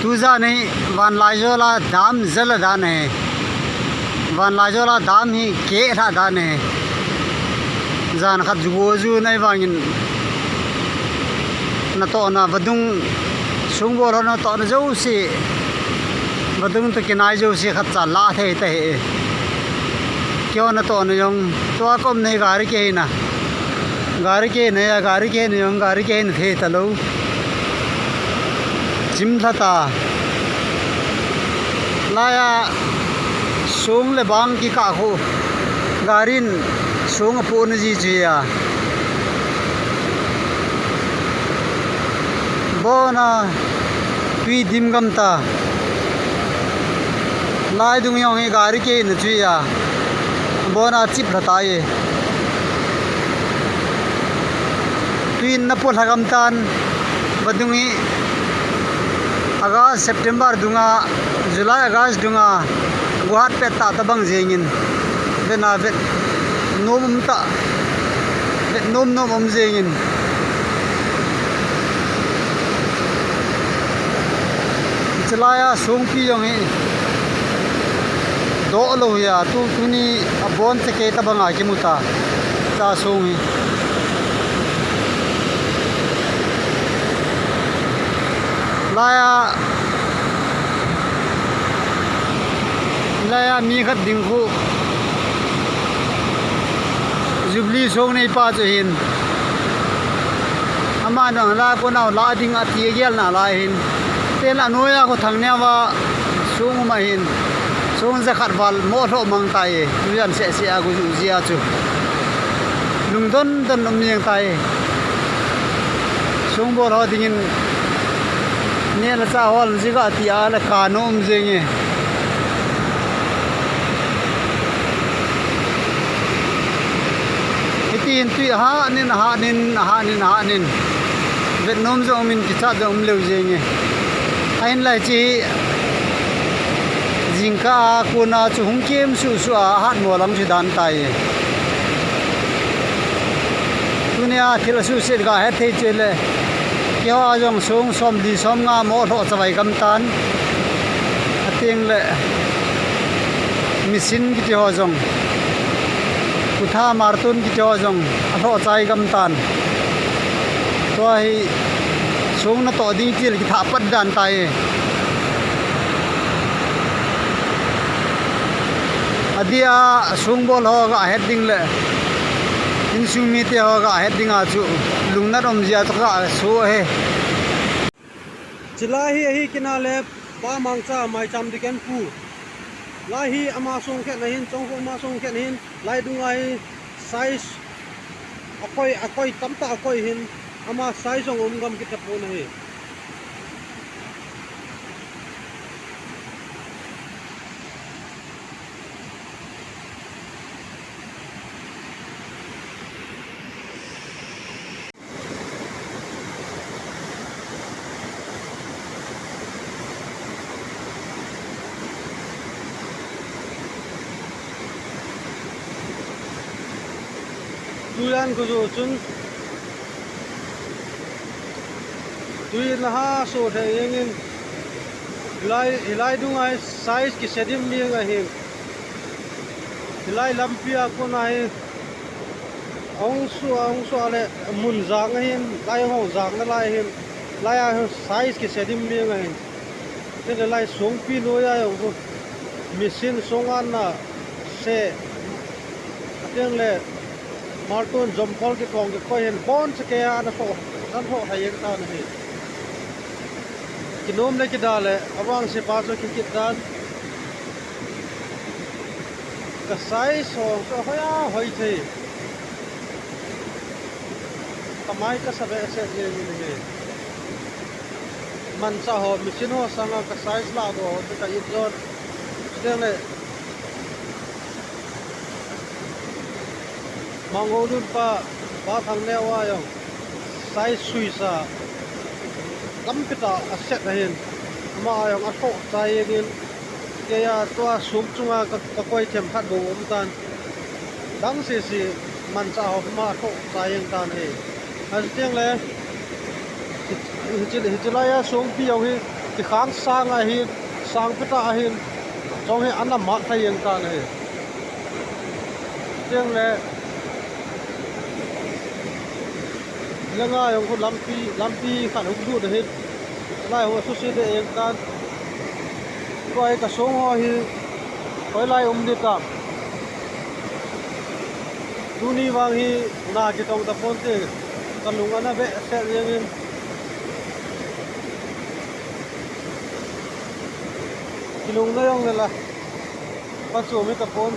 tu za nei van lai zo la dam zala da ne van lai zo la dam hi ke tha da ne zan khat ju zu nai wangin na to na vadung sung bo na to na zo si vadung to kinai zo si khat cha la the te kyo na to na yong to kom nei gar ke na gar ke ne ya gar ke ne yong gar ke ne the ta lo jim thata laya sung le bang ki ka khu garin sung pu na ji ji ya bona tui dim gam ta lai dung yong hi gari ke na ji ya bona chip thata ye tui na pu thagam tan badungi August September dunga July August dunga guhat pet ta tabang jengin bena vet nom ta vet nom om jengin chalaya songpi yong hi do lo ya tu ni abon te ke tabanga kimuta ta songi laya mi khat ding khu jubli song nei pa cho hin ama nang la ko naw la ding a ti gel na la hin te la noya ko thang ne wa sung ma hin sung za khat wal mo tho mang tai tu yan se se a gu ju zia chu lung don don nom yang tai sung bo ro ding in ne la cha hol ji ga ti a la ka nom jeng e tin tui ha nin vet nom zo min ki cha zo leu jeng e ain lai chi jingka kuna chu hung kem su su a hat mo lam chi dan tai tunia thil su se ga he the chele kyo a jong song som di som nga mo tho chawai kam tan ateng le misin ki ti ho jong kutha martun ki ti ho jong a tho chai kam tan to hi song na to ding chil ki tha pat dan tai adia sung bol ho ga heading le in sung mi te ho ga heading a chu lungna rom jia to ga so he chila hi kinale ba mangcha mai cham diken pu la hi ama song khe nahin chong ko ma song khe nahin lai dungai size akoi tamta akoi hin ama size ong gam ki tapo na hi tuyan ko zo chun tuyan la ha so the yengin hilai dungai size ki sedim mi nga hi hilai lampia ko na hi ong su ale mun jang hin lai ho jang na lai hin lai size ki sedim mi nga hi te lai song pi no ya yo machine song an na se ateng le Martin Jompol ki kong ki koi hen bon se ke ana fo dan fo hayek ta na hi kinom le ki dale awang se pa so ki dan ka sai so hoya hoi the kamai ka sabe se ni ni man sa ho machine ho sanga ka size la do ho ka yit zon dele mangodun pa thang ne wa yong sai sui sa kampita aset hin ma yong a tho chai ngin ke ya to sum chunga ka koi them khat bo um tan dang si man cha ho ma tho chai ng tan he as tiang le hijila ya sum pi yong hi ti khang sang a hi sang peta a hin chong he an ma thai yang ta ne tiang le lenga yong ko lampi khan uk du de he lai ho su si de ek tan ko ai ka song ho hi koi lai di ta duni wang hi na ki tong ta pon te kalunga na be se yang kilung na yung nila paso mi ka pon